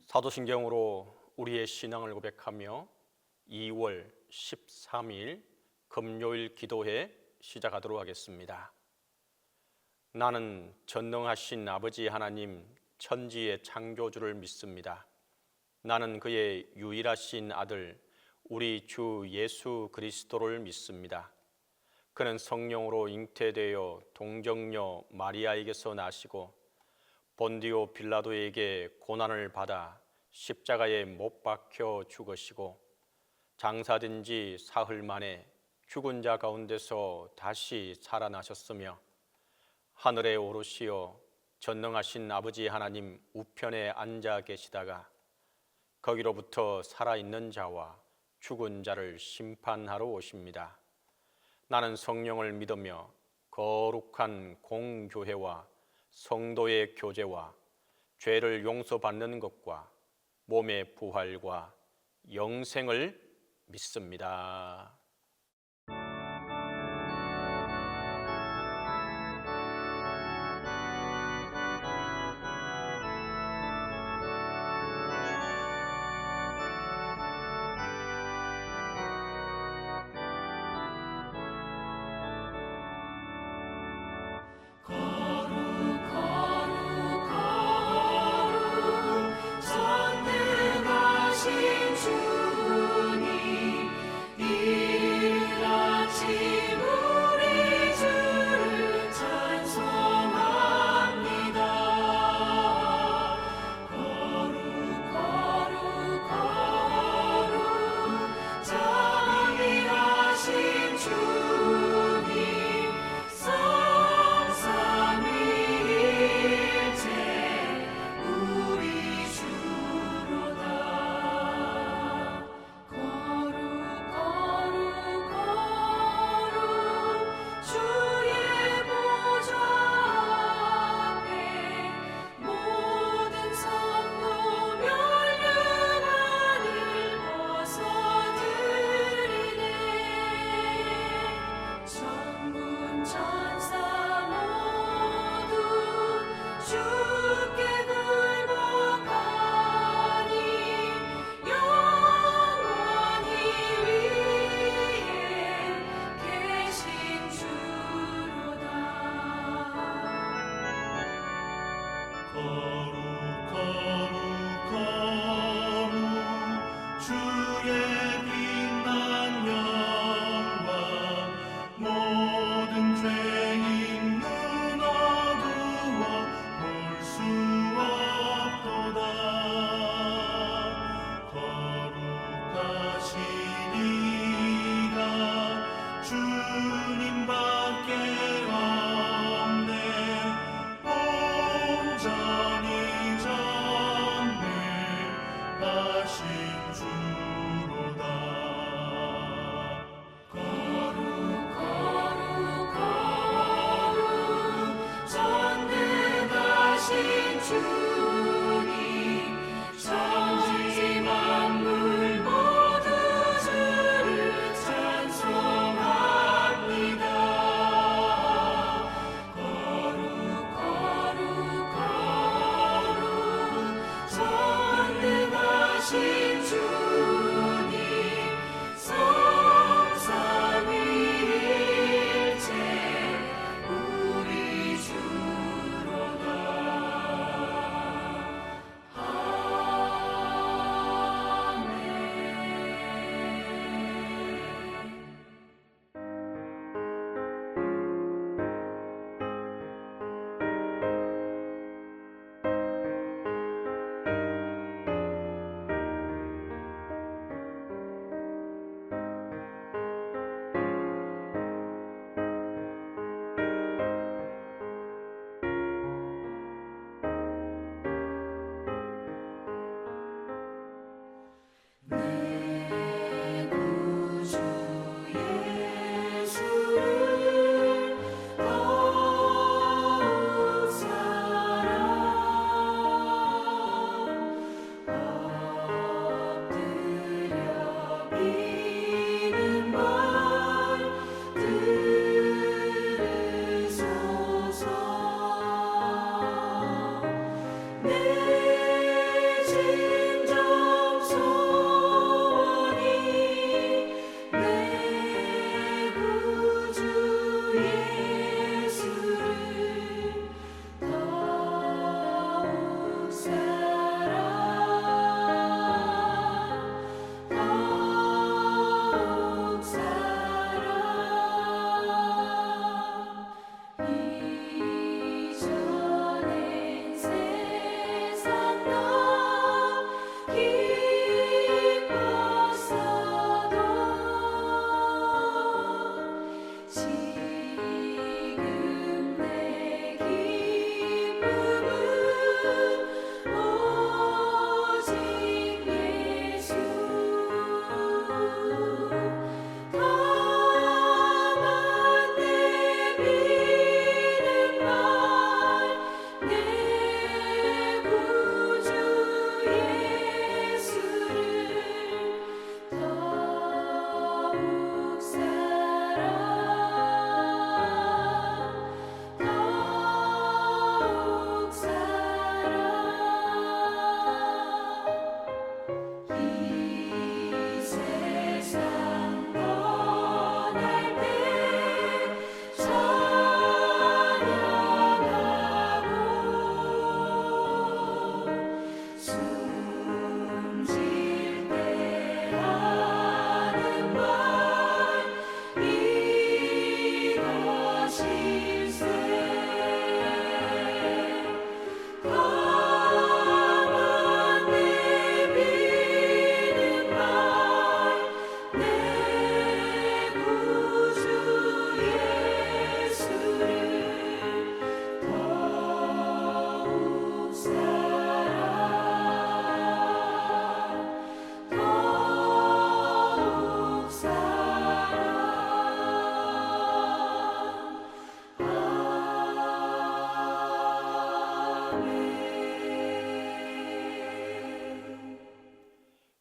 사도신경으로 우리의 신앙을 고백하며 2월 13일 금요일 기도회 시작하도록 하겠습니다. 나는 전능하신 아버지 하나님 천지의 창조주를 믿습니다. 나는 그의 유일하신 아들 우리 주 예수 그리스도를 믿습니다. 그는 성령으로 잉태되어 동정녀 마리아에게서 나시고 본디오 빌라도에게 고난을 받아 십자가에 못 박혀 죽으시고 장사된 지 사흘 만에 죽은 자 가운데서 다시 살아나셨으며 하늘에 오르시어 전능하신 아버지 하나님 우편에 앉아 계시다가 거기로부터 살아있는 자와 죽은 자를 심판하러 오십니다. 나는 성령을 믿으며 거룩한 공교회와 성도의 교제와 죄를 용서받는 것과 몸의 부활과 영생을 믿습니다.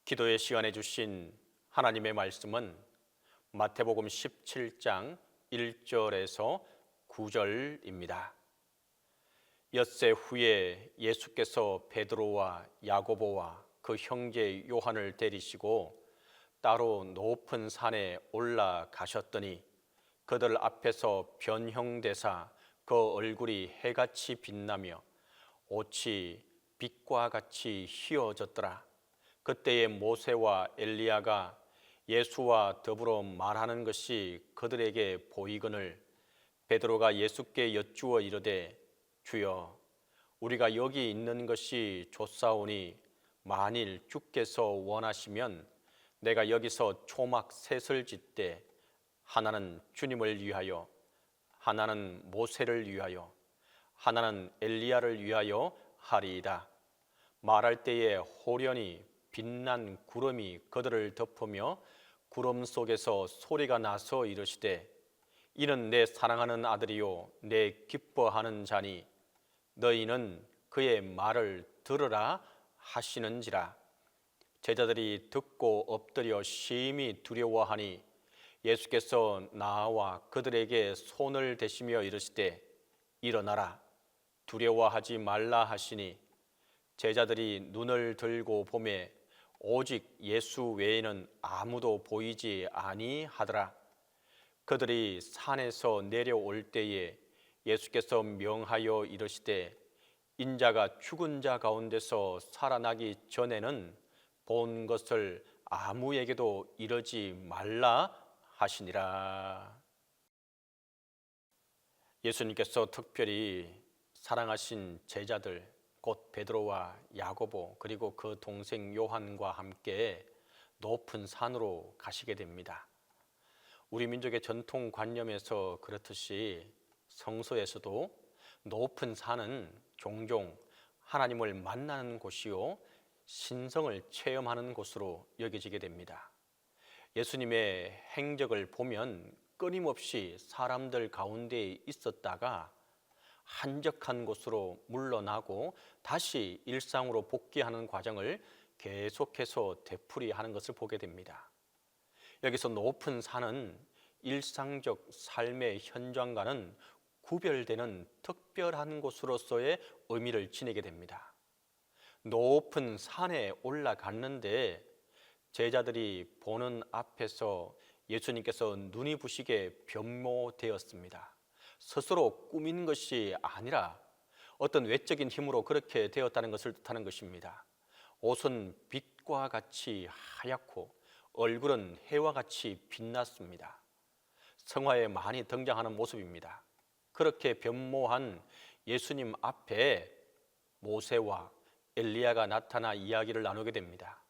기도의 시간에 주신 하나님의 말씀은 마태복음 17장 1절에서 9절입니다. 엿새 후에 예수께서 베드로와 야고보와 그 형제 요한을 데리시고 따로 높은 산에 올라가셨더니 그들 앞에서 변형되사 그 얼굴이 해같이 빛나며 옷이 빛과 같이 휘어졌더라. 그때에 모세와 엘리야가 예수와 더불어 말하는 것이 그들에게 보이거늘 베드로가 예수께 여쭈어 이르되 주여 우리가 여기 있는 것이 좋사오니 만일 주께서 원하시면 내가 여기서 초막 셋을 짓되 하나는 주님을 위하여 하나는 모세를 위하여 하나는 엘리야를 위하여 하리이다. 말할 때에 호련히 빛난 구름이 그들을 덮으며 구름 속에서 소리가 나서 이르시되 이는 내 사랑하는 아들이요 내 기뻐하는 자니 너희는 그의 말을 들으라 하시는지라. 제자들이 듣고 엎드려 심히 두려워하니 예수께서 나와 그들에게 손을 대시며 이르시되 일어나라 두려워하지 말라 하시니 제자들이 눈을 들고 보매 오직 예수 외에는 아무도 보이지 아니하더라. 그들이 산에서 내려올 때에 예수께서 명하여 이르시되 인자가 죽은 자 가운데서 살아나기 전에는 본 것을 아무에게도 이르지 말라 하시니라. 예수님께서 특별히 사랑하신 제자들 곧 베드로와 야고보 그리고 그 동생 요한과 함께 높은 산으로 가시게 됩니다. 우리 민족의 전통관념에서 그렇듯이 성서에서도 높은 산은 종종 하나님을 만나는 곳이요 신성을 체험하는 곳으로 여겨지게 됩니다. 예수님의 행적을 보면 끊임없이 사람들 가운데 있었다가 한적한 곳으로 물러나고 다시 일상으로 복귀하는 과정을 계속해서 되풀이하는 것을 보게 됩니다. 여기서 높은 산은 일상적 삶의 현장과는 구별되는 특별한 곳으로서의 의미를 지니게 됩니다. 높은 산에 올라갔는데 제자들이 보는 앞에서 예수님께서 눈이 부시게 변모되었습니다. 스스로 꾸민 것이 아니라 어떤 외적인 힘으로 그렇게 되었다는 것을 뜻하는 것입니다. 옷은 빛과 같이 하얗고 얼굴은 해와 같이 빛났습니다. 성화에 많이 등장하는 모습입니다. 그렇게 변모한 예수님 앞에 모세와 엘리야가 나타나 이야기를 나누게 됩니다.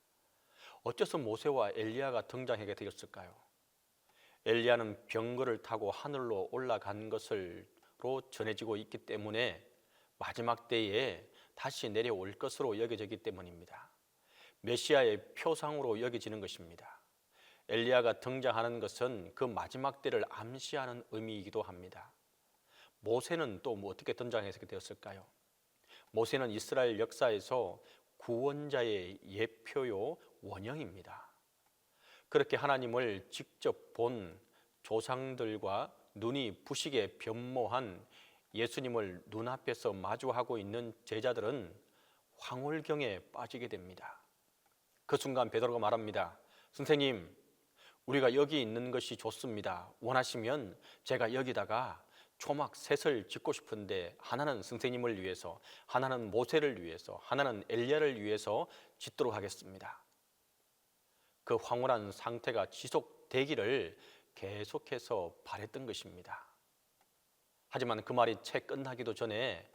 어째서 모세와 엘리야가 등장하게 되었을까요? 엘리야는 병거를 타고 하늘로 올라간 것으로 전해지고 있기 때문에 마지막 때에 다시 내려올 것으로 여겨지기 때문입니다. 메시아의 표상으로 여겨지는 것입니다. 엘리야가 등장하는 것은 그 마지막 때를 암시하는 의미이기도 합니다. 모세는 또 어떻게 등장해서 되었을까요? 모세는 이스라엘 역사에서 구원자의 예표요 원형입니다. 그렇게 하나님을 직접 본 조상들과 눈이 부시게 변모한 예수님을 눈앞에서 마주하고 있는 제자들은 황홀경에 빠지게 됩니다. 그 순간 베드로가 말합니다. 선생님, 우리가 여기 있는 것이 좋습니다. 원하시면 제가 여기다가 초막 셋을 짓고 싶은데 하나는 선생님을 위해서, 하나는 모세를 위해서, 하나는 엘리야를 위해서 짓도록 하겠습니다. 그 황홀한 상태가 지속되기를 계속해서 바랬던 것입니다. 하지만 그 말이 채 끝나기도 전에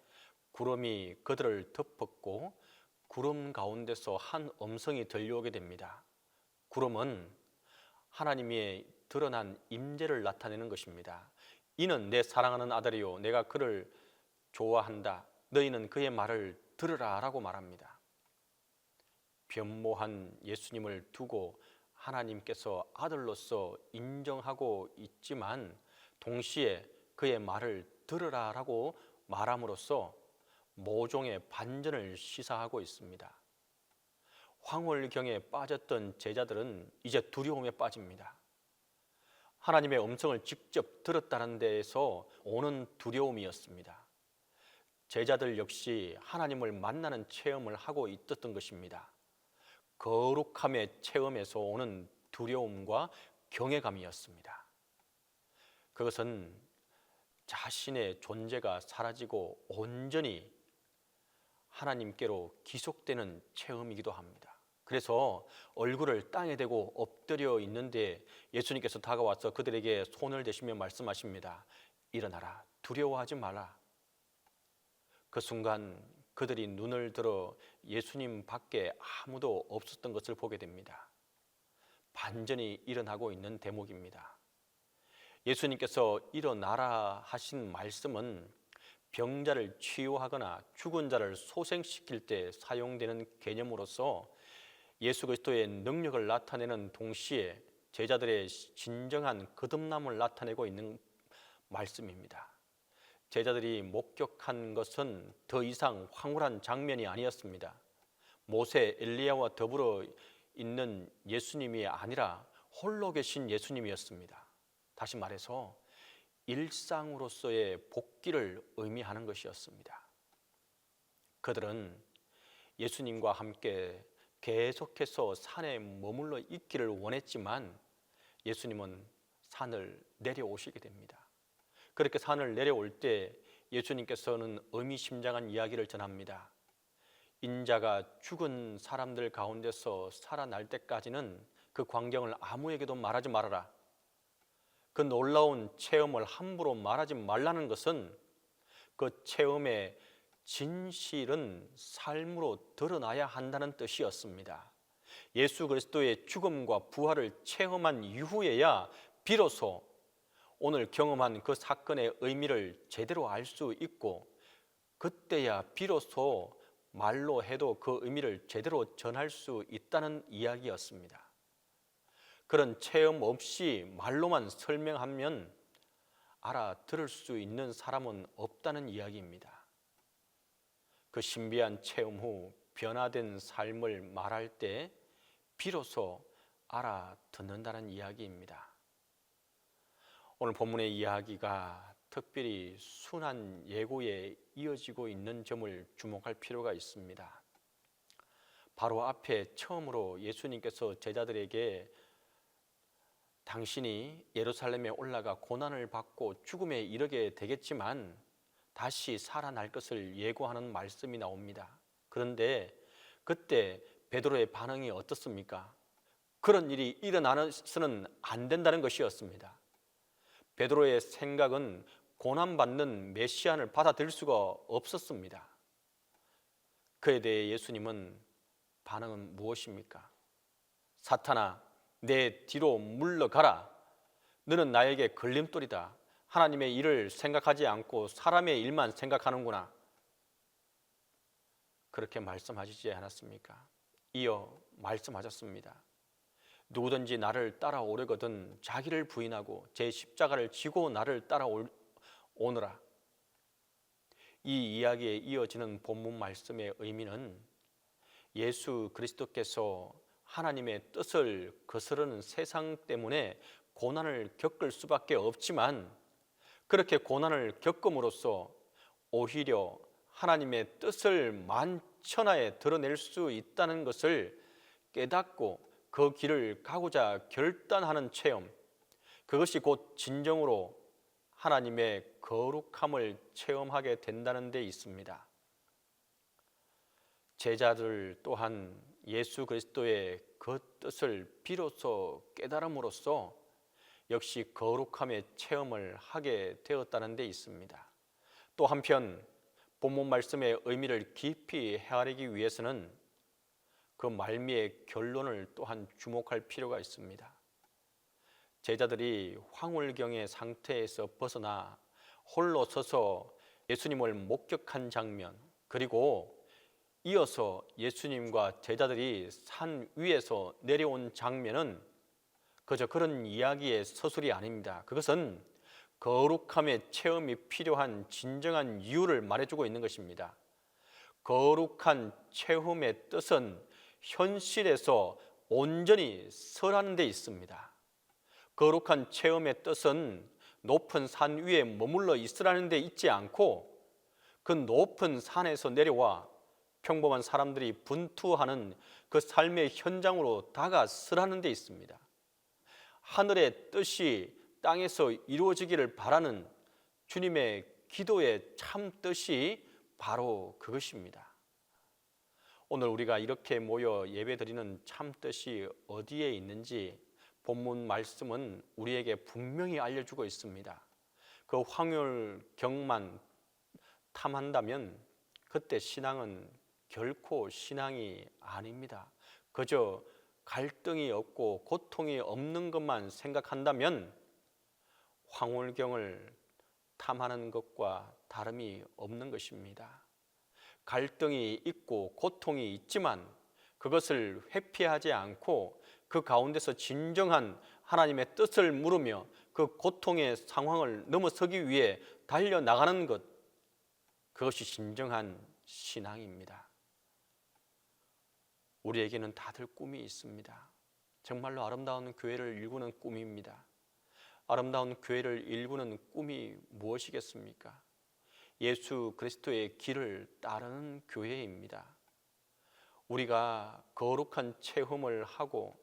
구름이 그들을 덮었고 구름 가운데서 한 음성이 들려오게 됩니다. 구름은 하나님의 드러난 임재를 나타내는 것입니다. 이는 내 사랑하는 아들이요 내가 그를 좋아한다. 너희는 그의 말을 들으라 라고 말합니다. 변모한 예수님을 두고 하나님께서 아들로서 인정하고 있지만 동시에 그의 말을 들으라 라고 말함으로써 모종의 반전을 시사하고 있습니다. 황홀경에 빠졌던 제자들은 이제 두려움에 빠집니다. 하나님의 음성을 직접 들었다는 데에서 오는 두려움이었습니다. 제자들 역시 하나님을 만나는 체험을 하고 있었던 것입니다. 거룩함의 체험에서 오는 두려움과 경외감이었습니다. 그것은 자신의 존재가 사라지고 온전히 하나님께로 기속되는 체험이기도 합니다. 그래서 얼굴을 땅에 대고 엎드려 있는데 예수님께서 다가와서 그들에게 손을 대시며 말씀하십니다. 일어나라, 두려워하지 마라. 그 순간 그들이 눈을 들어 예수님 밖에 아무도 없었던 것을 보게 됩니다. 반전이 일어나고 있는 대목입니다. 예수님께서 일어나라 하신 말씀은 병자를 치유하거나 죽은 자를 소생시킬 때 사용되는 개념으로서 예수 그리스도의 능력을 나타내는 동시에 제자들의 진정한 거듭남을 나타내고 있는 말씀입니다. 제자들이 목격한 것은 더 이상 황홀한 장면이 아니었습니다. 모세, 엘리야와 더불어 있는 예수님이 아니라 홀로 계신 예수님이었습니다. 다시 말해서 일상으로서의 복귀를 의미하는 것이었습니다. 그들은 예수님과 함께 계속해서 산에 머물러 있기를 원했지만 예수님은 산을 내려오시게 됩니다. 그렇게 산을 내려올 때 예수님께서는 의미심장한 이야기를 전합니다. 인자가 죽은 사람들 가운데서 살아날 때까지는 그 광경을 아무에게도 말하지 말아라. 그 놀라운 체험을 함부로 말하지 말라는 것은 그 체험의 진실은 삶으로 드러나야 한다는 뜻이었습니다. 예수 그리스도의 죽음과 부활을 체험한 이후에야 비로소 오늘 경험한 그 사건의 의미를 제대로 알 수 있고 그때야 비로소 말로 해도 그 의미를 제대로 전할 수 있다는 이야기였습니다. 그런 체험 없이 말로만 설명하면 알아들을 수 있는 사람은 없다는 이야기입니다. 그 신비한 체험 후 변화된 삶을 말할 때 비로소 알아듣는다는 이야기입니다. 오늘 본문의 이야기가 특별히 순환 예고에 이어지고 있는 점을 주목할 필요가 있습니다. 바로 앞에 처음으로 예수님께서 제자들에게 당신이 예루살렘에 올라가 고난을 받고 죽음에 이르게 되겠지만 다시 살아날 것을 예고하는 말씀이 나옵니다. 그런데 그때 베드로의 반응이 어떻습니까? 그런 일이 일어나서는 안 된다는 것이었습니다. 베드로의 생각은 고난받는 메시아를 받아들일 수가 없었습니다. 그에 대해 예수님은 반응은 무엇입니까? 사탄아, 내 뒤로 물러가라. 너는 나에게 걸림돌이다. 하나님의 일을 생각하지 않고 사람의 일만 생각하는구나. 그렇게 말씀하시지 않았습니까? 이어 말씀하셨습니다. 누구든지 나를 따라오려거든 자기를 부인하고 제 십자가를 지고 나를 따라오느라. 이 이야기에 이어지는 본문 말씀의 의미는 예수 그리스도께서 하나님의 뜻을 거스르는 세상 때문에 고난을 겪을 수밖에 없지만 그렇게 고난을 겪음으로써 오히려 하나님의 뜻을 만천하에 드러낼 수 있다는 것을 깨닫고 그 길을 가고자 결단하는 체험, 그것이 곧 진정으로 하나님의 거룩함을 체험하게 된다는 데 있습니다. 제자들 또한 예수 그리스도의 그 뜻을 비로소 깨달음으로써 역시 거룩함의 체험을 하게 되었다는 데 있습니다. 또 한편 본문 말씀의 의미를 깊이 헤아리기 위해서는 그 말미의 결론을 또한 주목할 필요가 있습니다. 제자들이 황홀경의 상태에서 벗어나 홀로 서서 예수님을 목격한 장면, 그리고 이어서 예수님과 제자들이 산 위에서 내려온 장면은 그저 그런 이야기의 서술이 아닙니다. 그것은 거룩함의 체험이 필요한 진정한 이유를 말해주고 있는 것입니다. 거룩한 체험의 뜻은 현실에서 온전히 설하는 데 있습니다. 거룩한 체험의 뜻은 높은 산 위에 머물러 있으라는 데 있지 않고 그 높은 산에서 내려와 평범한 사람들이 분투하는 그 삶의 현장으로 다가서라는 데 있습니다. 하늘의 뜻이 땅에서 이루어지기를 바라는 주님의 기도의 참 뜻이 바로 그것입니다. 오늘 우리가 이렇게 모여 예배드리는 참 뜻이 어디에 있는지 본문 말씀은 우리에게 분명히 알려주고 있습니다. 그 황홀경만 탐한다면 그때 신앙은 결코 신앙이 아닙니다. 그저 갈등이 없고 고통이 없는 것만 생각한다면 황홀경을 탐하는 것과 다름이 없는 것입니다. 갈등이 있고 고통이 있지만 그것을 회피하지 않고 그 가운데서 진정한 하나님의 뜻을 물으며 그 고통의 상황을 넘어서기 위해 달려나가는 것, 그것이 진정한 신앙입니다. 우리에게는 다들 꿈이 있습니다. 정말로 아름다운 교회를 일구는 꿈입니다. 아름다운 교회를 일구는 꿈이 무엇이겠습니까? 예수 그리스도의 길을 따르는 교회입니다. 우리가 거룩한 체험을 하고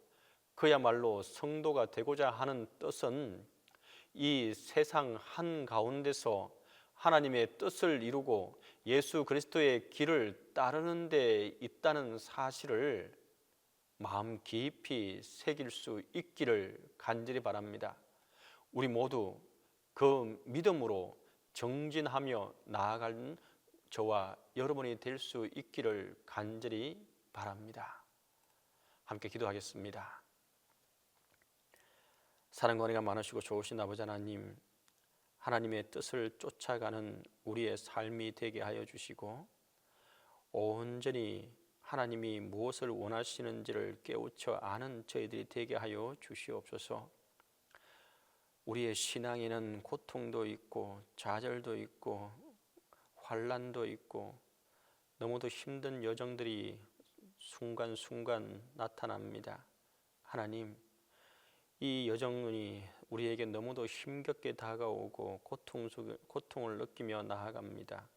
그야말로 성도가 되고자 하는 뜻은 이 세상 한가운데서 하나님의 뜻을 이루고 예수 그리스도의 길을 따르는 데 있다는 사실을 마음 깊이 새길 수 있기를 간절히 바랍니다. 우리 모두 그 믿음으로 정진하며 나아가는 저와 여러분이 될 수 있기를 간절히 바랍니다. 함께 기도하겠습니다. 사랑과 은혜가 많으시고 좋으신 아버지 하나님, 하나님의 뜻을 쫓아가는 우리의 삶이 되게 하여 주시고 온전히 하나님이 무엇을 원하시는지를 깨우쳐 아는 저희들이 되게 하여 주시옵소서. 우리의 신앙에는 고통도 있고 좌절도 있고 환난도 있고 너무도 힘든 여정들이 순간순간 나타납니다. 하나님, 이 여정이 우리에게 너무도 힘겹게 다가오고 고통을 느끼며 나아갑니다.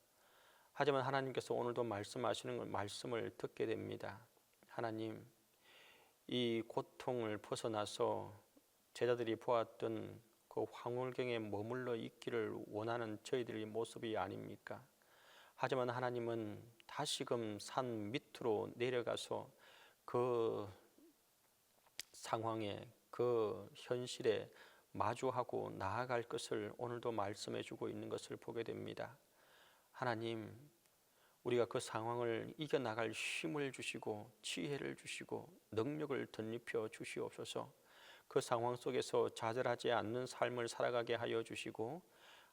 하지만 하나님께서 오늘도 말씀하시는 말씀을 듣게 됩니다. 하나님, 이 고통을 벗어나서 제자들이 보았던 그 황홀경에 머물러 있기를 원하는 저희들의 모습이 아닙니까? 하지만 하나님은 다시금 산 밑으로 내려가서 그 상황에, 그 현실에 마주하고 나아갈 것을 오늘도 말씀해 주고 있는 것을 보게 됩니다. 하나님, 우리가 그 상황을 이겨나갈 힘을 주시고 지혜를 주시고 능력을 덧입혀 주시옵소서. 그 상황 속에서 좌절하지 않는 삶을 살아가게 하여 주시고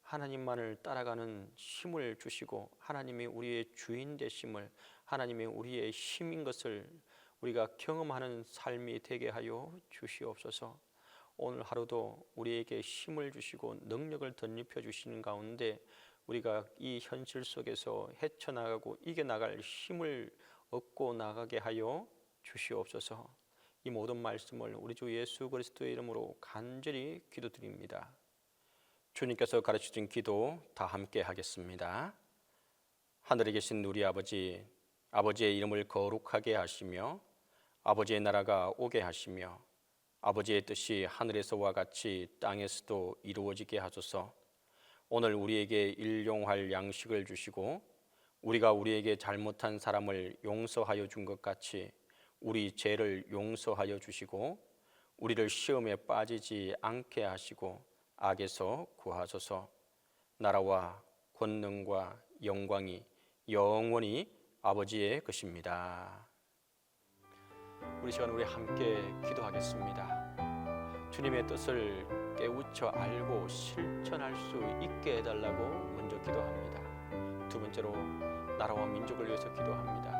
하나님만을 따라가는 힘을 주시고 하나님이 우리의 주인 되심을, 하나님이 우리의 힘인 것을 우리가 경험하는 삶이 되게 하여 주시옵소서. 오늘 하루도 우리에게 힘을 주시고 능력을 덧입혀 주시는 가운데 우리가 이 현실 속에서 헤쳐나가고 이겨나갈 힘을 얻고 나가게 하여 주시옵소서. 이 모든 말씀을 우리 주 예수 그리스도의 이름으로 간절히 기도드립니다. 주님께서 가르치신 기도 다 함께 하겠습니다. 하늘에 계신 우리 아버지, 아버지의 이름을 거룩하게 하시며 아버지의 나라가 오게 하시며 아버지의 뜻이 하늘에서와 같이 땅에서도 이루어지게 하소서. 오늘 우리에게 일용할 양식을 주시고 우리가 우리에게 잘못한 사람을 용서하여 준 것 같이 우리 죄를 용서하여 주시고 우리를 시험에 빠지지 않게 하시고 악에서 구하소서. 나라와 권능과 영광이 영원히 아버지의 것입니다. 우리 시간 우리 함께 기도하겠습니다. 주님의 뜻을 깨우쳐 알고 실천할 수 있게 해달라고 먼저 기도합니다. 두 번째로 나라와 민족을 위해서 기도합니다.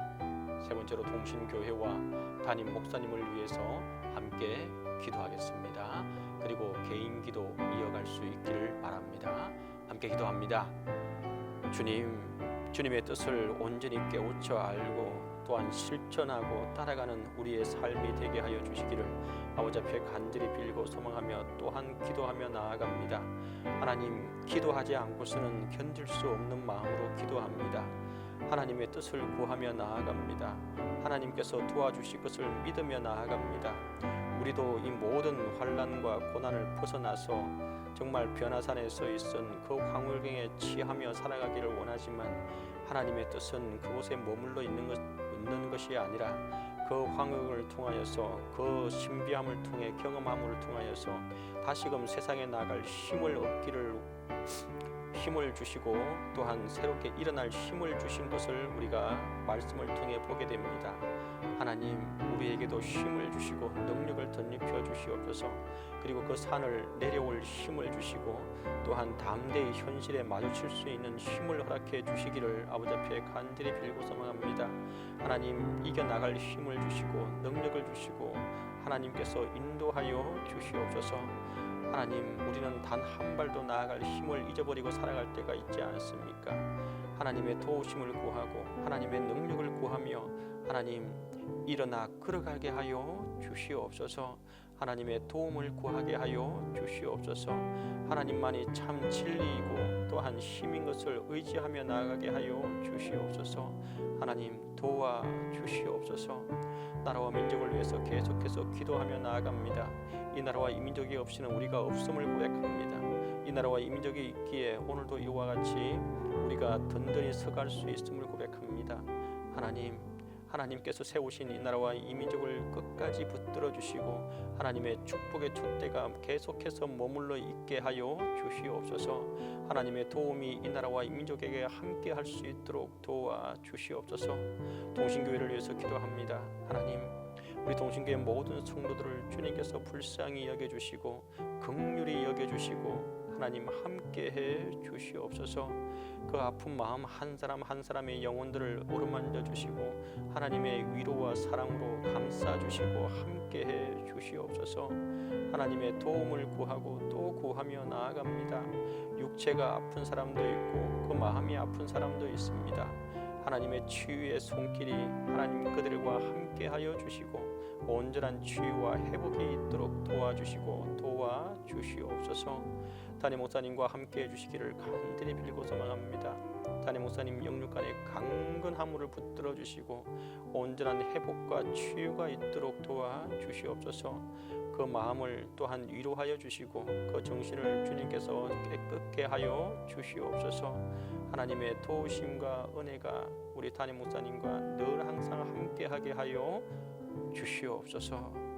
세 번째로 동신교회와 담임 목사님을 위해서 함께 기도하겠습니다. 그리고 개인 기도 이어갈 수 있기를 바랍니다. 함께 기도합니다. 주님, 주님의 뜻을 온전히 깨우쳐 알고 또한 실천하고 따라가는 우리의 삶이 되게 하여 주시기를 아버지 앞에 간절히 빌고 소망하며 또한 기도하며 나아갑니다. 하나님, 기도하지 않고서는 견딜 수 없는 마음으로 기도합니다. 하나님의 뜻을 구하며 나아갑니다. 하나님께서 도와주실 것을 믿으며 나아갑니다. 우리도 이 모든 환난과 고난을 벗어나서 정말 변화산에 서 있은 그 황홀경에 취하며 살아가기를 원하지만 하나님의 뜻은 그곳에 머물러 있는 것이 아니라 그 황홀을 통하여서 그 신비함을 통해 경험함을 통하여서 다시금 세상에 나갈 힘을 주시고 또한 새롭게 일어날 힘을 주신 것을 우리가 말씀을 통해 보게 됩니다. 하나님, 우리에게도 힘을 주시고 능력을 덧입혀 주시옵소서. 그리고 그 산을 내려올 힘을 주시고 또한 담대히 현실에 마주칠 수 있는 힘을 허락해 주시기를 아버지 앞에 간절히 빌고 소망합니다. 하나님, 이겨나갈 힘을 주시고 능력을 주시고 하나님께서 인도하여 주시옵소서. 하나님, 우리는 단 한 발도 나아갈 힘을 잊어버리고 살아갈 때가 있지 않습니까? 하나님의 도우심을 구하고 하나님의 능력을 구하며 하나님, 일어나 걸어가게 하여 주시옵소서. 하나님의 도움을 구하게 하여 주시옵소서. 하나님만이 참 진리이고 또한 힘인 것을 의지하며 나아가게 하여 주시옵소서. 하나님, 도와 주시옵소서. 나라와 민족을 위해서 계속해서 기도하며 나아갑니다. 이 나라와 이 민족이 없이는 우리가 없음을 고백합니다. 이 나라와 이 민족이 있기에 오늘도 이와 같이 우리가 든든히 서갈 수 있음을 고백합니다. 하나님께서 세우신 이 나라와 이 민족을 끝까지 붙들어 주시고 하나님의 축복의 촛대가 계속해서 머물러 있게 하여 주시옵소서. 하나님의 도움이 이 나라와 이 민족에게 함께 할 수 있도록 도와 주시옵소서. 동신교회를 위해서 기도합니다. 하나님, 우리 동신교회 모든 성도들을 주님께서 불쌍히 여겨주시고 긍휼히 여겨주시고 하나님 함께해 주시옵소서. 그 아픈 마음 한 사람 한 사람의 영혼들을 어루만져 주시고 하나님의 위로와 사랑으로 감싸 주시고 함께해 주시옵소서. 하나님의 도움을 구하고 또 구하며 나아갑니다. 육체가 아픈 사람도 있고 그 마음이 아픈 사람도 있습니다. 하나님의 치유의 손길이 하나님 그들과 함께하여 주시고 온전한 치유와 회복이 있도록 도와주시고 도와주시옵소서. 담임 목사님과 함께해 주시기를 간절히 빌고 소망합니다. 담임 목사님 영육간의 강건함을 붙들어 주시고 온전한 회복과 치유가 있도록 도와주시옵소서. 그 마음을 또한 위로하여 주시고 그 정신을 주님께서 깨끗게 하여 주시옵소서. 하나님의 도우심과 은혜가 우리 담임 목사님과 늘 항상 함께하게 하여 주시옵소서.